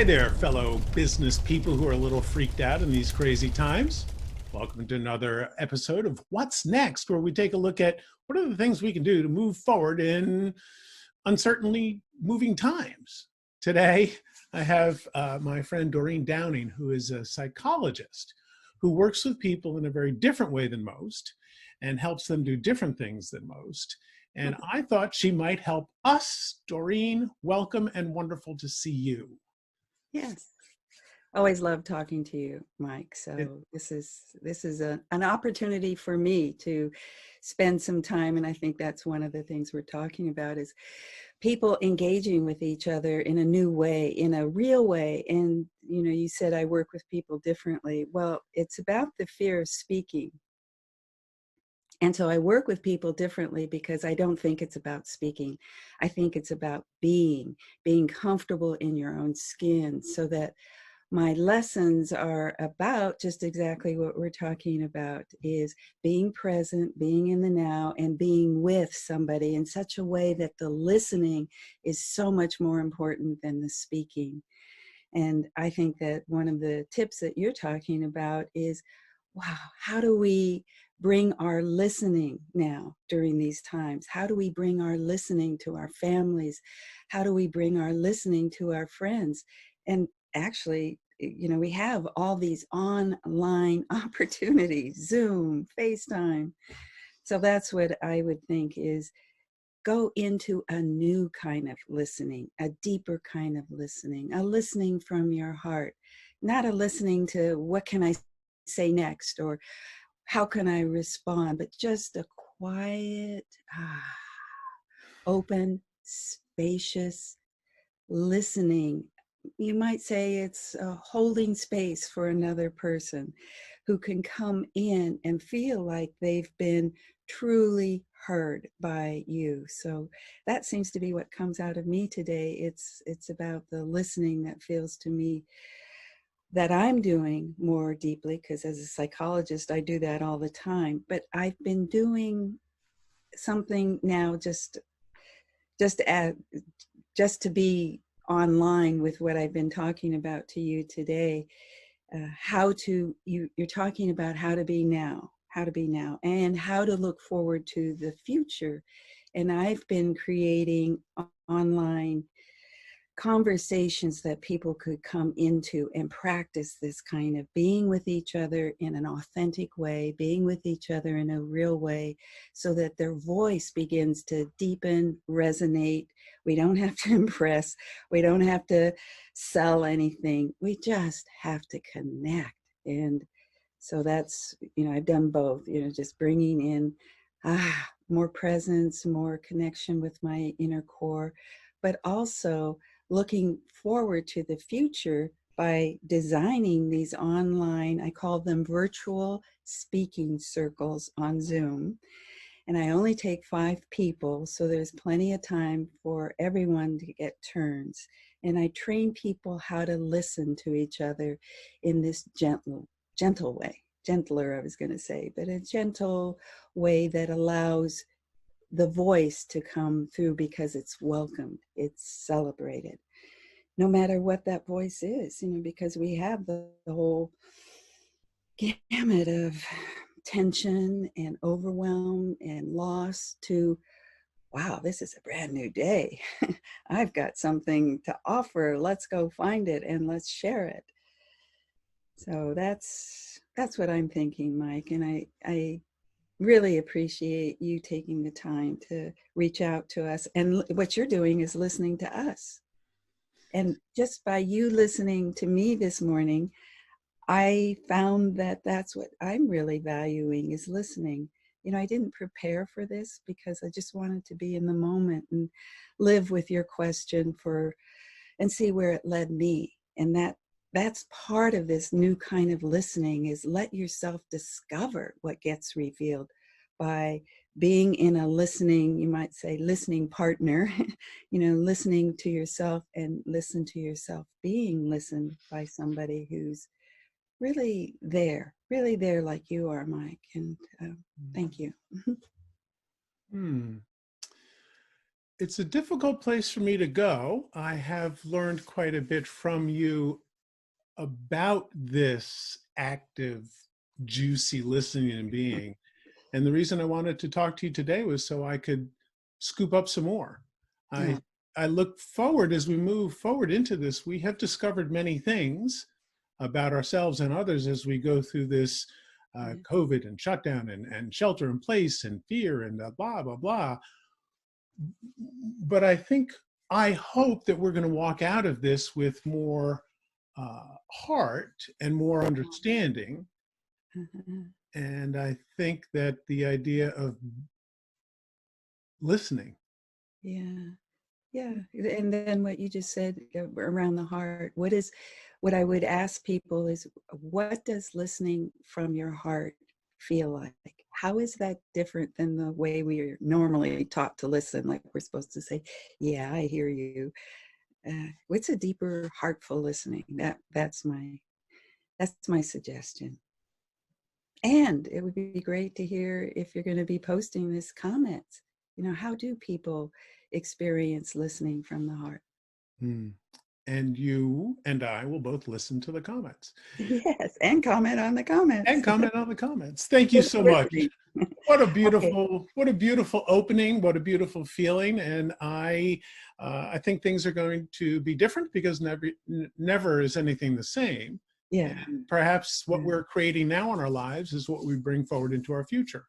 Hey there, fellow business people who are a little freaked out in these crazy times. Welcome to another episode of What's Next, where we take a look at what are the things we can do to move forward in uncertainly moving times. Today, I have my friend Doreen Downing, who is a psychologist who works with people in a very different way than most and helps them do different things than most. And I thought she might help us. Doreen, welcome and wonderful to see you. Yes. Always love talking to you, Mike. It, So this is an opportunity for me to spend some time. And I think that's one of the things we're talking about is people engaging with each other in a new way, in a real way. And, you know, you said I work with people differently. Well, it's about the fear of speaking. And so I work with people differently because I don't think it's about speaking. I think it's about being comfortable in your own skin, so that my lessons are about just exactly what we're talking about, is being present, being in the now, and being with somebody in such a way that the listening is so much more important than the speaking. And I think that one of the tips that you're talking about is, wow, how do we bring our listening now during these times? How do we bring our listening to our families? How do we bring our listening to our friends? And actually, you know, we have all these online opportunities, Zoom, FaceTime. So that's what I would think is, go into a new kind of listening, a deeper kind of listening, a listening from your heart, not a listening to what can I say next or how can I respond, but just a quiet, open, spacious listening. You might say it's holding space for another person who can come in and feel like they've been truly heard by you. So that seems to be what comes out of me today. It's about the listening that feels to me that I'm doing more deeply, because as a psychologist, I do that all the time. But I've been doing something now just at, just to be online with what I've been talking about to you today. You're talking about how to be now, and how to look forward to the future. And I've been creating online conversations that people could come into and practice this kind of being with each other in an authentic way, being with each other in a real way, so that their voice begins to deepen, resonate. We don't have to impress. We don't have to sell anything. We just have to connect. And so that's, you know, I've done both, you know, just bringing in more presence, more connection with my inner core, but also looking forward to the future by designing these online, I call them virtual speaking circles on Zoom. And I only take 5 people, so there's plenty of time for everyone to get turns. And I train people how to listen to each other in this gentle way. Gentler, I was going to say, but a gentle way that allows the voice to come through, because it's welcomed, it's celebrated, no matter what that voice is, you know, because we have the whole gamut of tension and overwhelm and loss to, wow, this is a brand new day. I've got something to offer. Let's go find it and let's share it. So that's what I'm thinking, Mike. And I really appreciate you taking the time to reach out to us. And what you're doing is listening to us. And just by you listening to me this morning, I found that that's what I'm really valuing, is listening. You know, I didn't prepare for this because I just wanted to be in the moment and live with your question and see where it led me. And that's part of this new kind of listening, is let yourself discover what gets revealed by being in a listening, you might say, listening partner, you know, listening to yourself and listen to yourself being listened by somebody who's really there like you are, Mike. And thank you. Hmm. it's a difficult place for me to go. I have learned quite a bit from you about this active, juicy listening and being. And the reason I wanted to talk to you today was so I could scoop up some more. I Yeah. I look forward as we move forward into this. We have discovered many things about ourselves and others as we go through this Yeah. COVID and shutdown and shelter in place and fear and blah, blah, blah. But I hope that we're going to walk out of this with more heart and more understanding. Uh-huh. And I think that the idea of listening. Yeah. Yeah. And then what you just said around the heart, what I would ask people is, what does listening from your heart feel like? How is that different than the way we are normally taught to listen? Like we're supposed to say, yeah, I hear you. What's a deeper, heartful listening? That's my suggestion. And it would be great to hear if you're going to be posting this comments. How do people experience listening from the heart? Hmm. And you and I will both listen to the comments Yes, and comment on the comments. and comment on the comments. Thank you Thanks so for much. listening. Okay. What a beautiful opening. What a beautiful feeling. And I think things are going to be different because never is anything the same. Yeah. And perhaps what Yeah. we're creating now in our lives is what we bring forward into our future.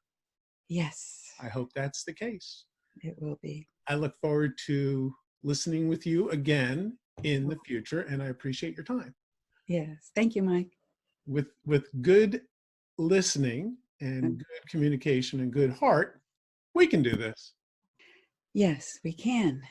Yes, I hope that's the case. it will be. I look forward to listening with you again in the future, and I appreciate your time. Yes. Thank you, Mike. With good listening and good communication and good heart, we can do this. Yes, we can.